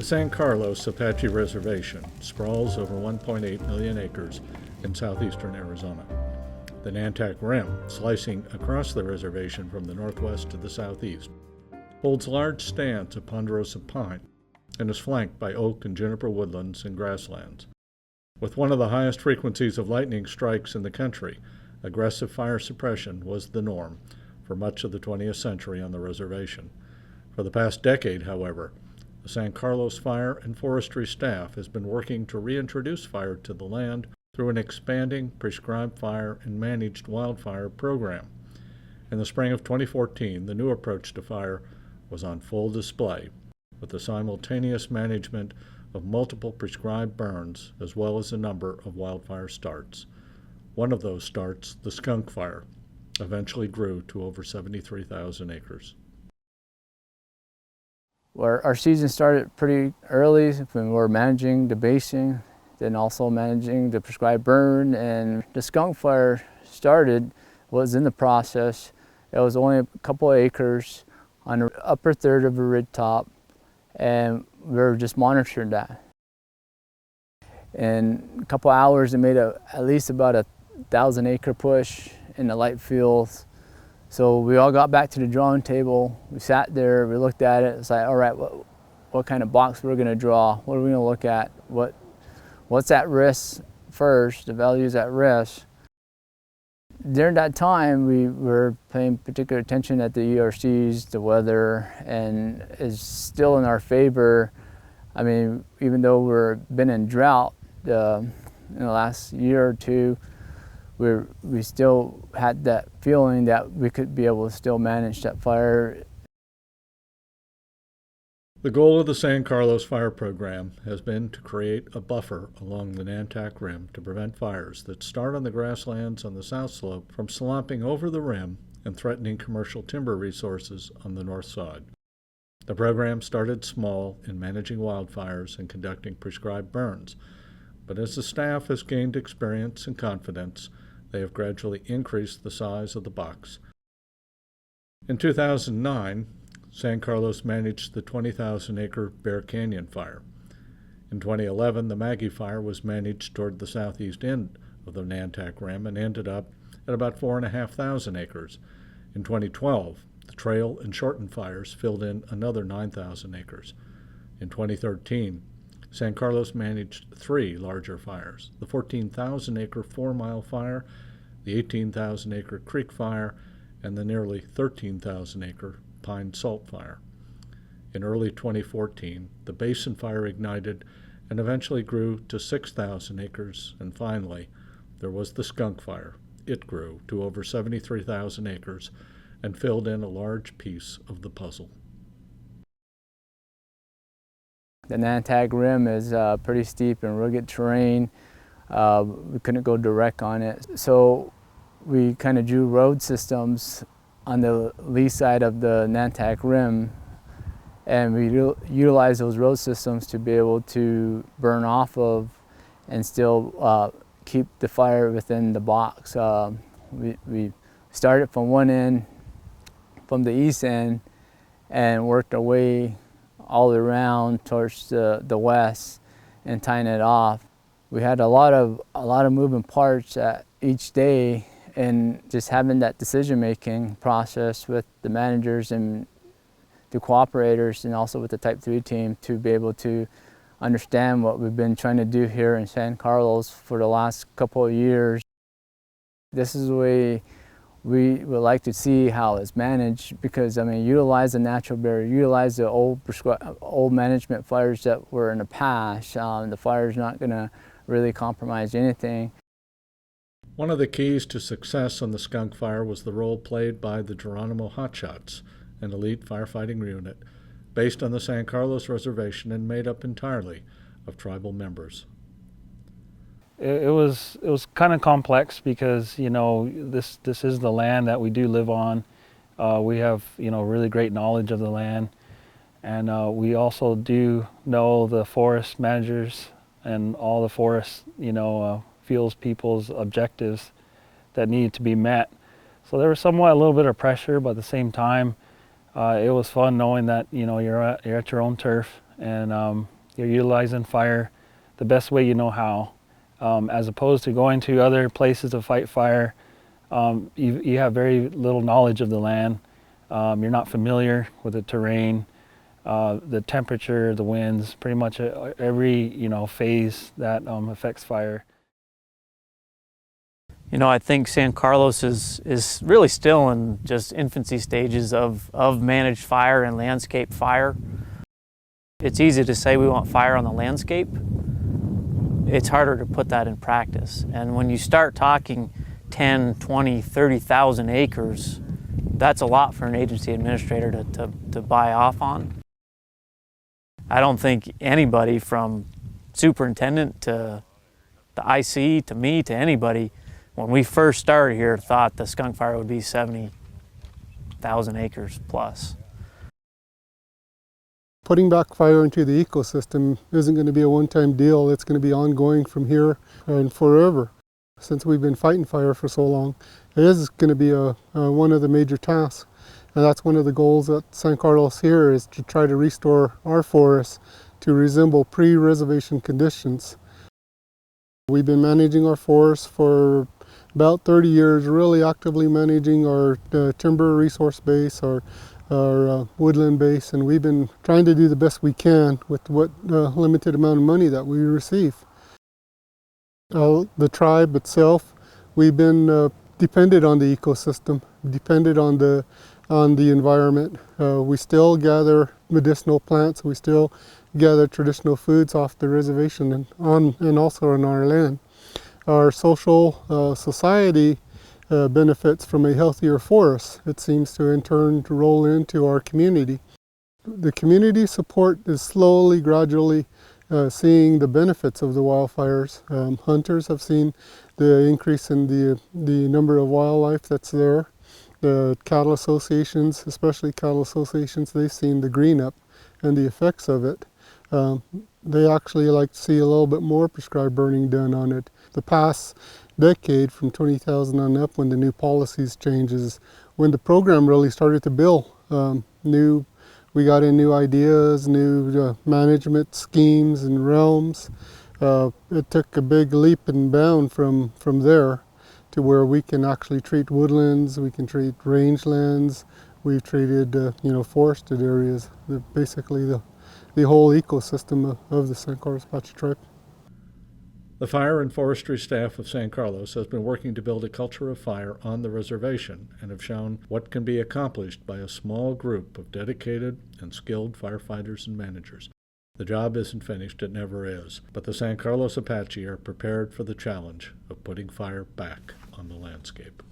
The San Carlos Apache Reservation sprawls over 1.8 million acres in southeastern Arizona. The Nantac Rim, slicing across the reservation from the northwest to the southeast, holds large stands of ponderosa pine and is flanked by oak and juniper woodlands and grasslands. With one of the highest frequencies of lightning strikes in the country, aggressive fire suppression was the norm for much of the 20th century on the reservation. For the past decade, however, the San Carlos Fire and forestry staff has been working to reintroduce fire to the land through an expanding prescribed fire and managed wildfire program. In the spring of 2014, the new approach to fire was on full display, with the simultaneous management of multiple prescribed burns as well as a number of wildfire starts. One of those starts, the Skunk Fire, eventually grew to over 73,000 acres. Well, our season started pretty early when we were managing the basing, then also managing the prescribed burn, and the Skunk Fire was in the process. It was only a couple of acres on the upper third of a ridge top, and we were just monitoring that. In a couple of hours, it made at least about a 1,000-acre push in the light fields. So we all got back to the drawing table. We sat there, we looked at it. It's like, all right, what kind of box we're going to draw? What are we going to look at? What's at risk first? The values at risk. During that time, we were paying particular attention at the ERCs, the weather, and it's still in our favor. I mean, even though we've been in drought in the last year or two, we still had that feeling that we could be able to still manage that fire. The goal of the San Carlos Fire Program has been to create a buffer along the Nantac Rim to prevent fires that start on the grasslands on the south slope from slopping over the rim and threatening commercial timber resources on the north side. The program started small in managing wildfires and conducting prescribed burns, but as the staff has gained experience and confidence, they have gradually increased the size of the box. In 2009, San Carlos managed the 20,000-acre Bear Canyon Fire. In 2011, the Maggie Fire was managed toward the southeast end of the Nantac Rim and ended up at about 4,500 acres. In 2012, the Trail and Shorten fires filled in another 9,000 acres. In 2013, San Carlos managed 3 larger fires, the 14,000-acre 4-Mile Fire, the 18,000-acre Creek Fire, and the nearly 13,000-acre Pyne Salt Fire. In early 2014, the Basin Fire ignited and eventually grew to 6,000 acres, and finally, there was the Skunk Fire. It grew to over 73,000 acres and filled in a large piece of the puzzle. The Nantac Rim is pretty steep and rugged terrain. We couldn't go direct on it, so we kind of drew road systems on the lee side of the Nantac Rim, and we utilized those road systems to be able to burn off of and still keep the fire within the box. We started from one end, from the east end, and worked our way all around towards the west and tying it off. We had a lot of moving parts each day, and just having that decision-making process with the managers and the cooperators and also with the Type 3 team to be able to understand what we've been trying to do here in San Carlos for the last couple of years. This is the way we would like to see how it's managed, because I mean, utilize the natural barrier, utilize the old management fires that were in the past. The fire's not going to really compromise anything. One of the keys to success on the Skunk Fire was the role played by the Geronimo Hotshots, an elite firefighting unit based on the San Carlos Reservation and made up entirely of tribal members. It was kind of complex because, you know, this is the land that we do live on. We have, you know, really great knowledge of the land, and we also do know the forest managers and all the forest, you know, fields people's objectives that needed to be met. So there was somewhat a little bit of pressure, but at the same time, it was fun knowing that, you know, you're at your own turf, and You're utilizing fire the best way you know how, as opposed to going to other places to fight fire. You have very little knowledge of the land. You're not familiar with the terrain, the temperature, the winds, pretty much every phase that affects fire. I think San Carlos is really still in just infancy stages of managed fire and landscape fire. It's easy to say we want fire on the landscape. It's harder to put that in practice. And when you start talking 10, 20, 30,000 acres, that's a lot for an agency administrator to buy off on. I don't think anybody from superintendent to the IC to me to anybody, when we first started here, thought the skunk fire would be 70,000 acres plus. Putting back fire into the ecosystem isn't going to be a one-time deal. It's going to be ongoing from here and forever. Since we've been fighting fire for so long, it is going to be one of the major tasks. And that's one of the goals at San Carlos here, is to try to restore our forests to resemble pre-reservation conditions. We've been managing our forests for about 30 years, really actively managing our timber resource base, our woodland base, and we've been trying to do the best we can with what limited amount of money that we receive. The tribe itself, we've been dependent on the ecosystem, dependent on the environment. We still gather medicinal plants, we still gather traditional foods off the reservation and also on our land. Our social society benefits from a healthier forest. It seems to in turn to roll into our community. The community support is slowly, gradually seeing the benefits of the wildfires. Hunters have seen the increase in the number of wildlife that's there. The cattle associations, especially cattle associations, they've seen the green up and the effects of it. They actually like to see a little bit more prescribed burning done on it. The past decade, from 20,000 on up, when the new policies changes, when the program really started to build. We got in new ideas, new management schemes and realms. It took a big leap and bound from there to where we can actually treat woodlands, we can treat rangelands, we've treated forested areas, basically the whole ecosystem of the San Carlos Apache tribe. The fire and forestry staff of San Carlos has been working to build a culture of fire on the reservation and have shown what can be accomplished by a small group of dedicated and skilled firefighters and managers. The job isn't finished, it never is, but the San Carlos Apache are prepared for the challenge of putting fire back on the landscape.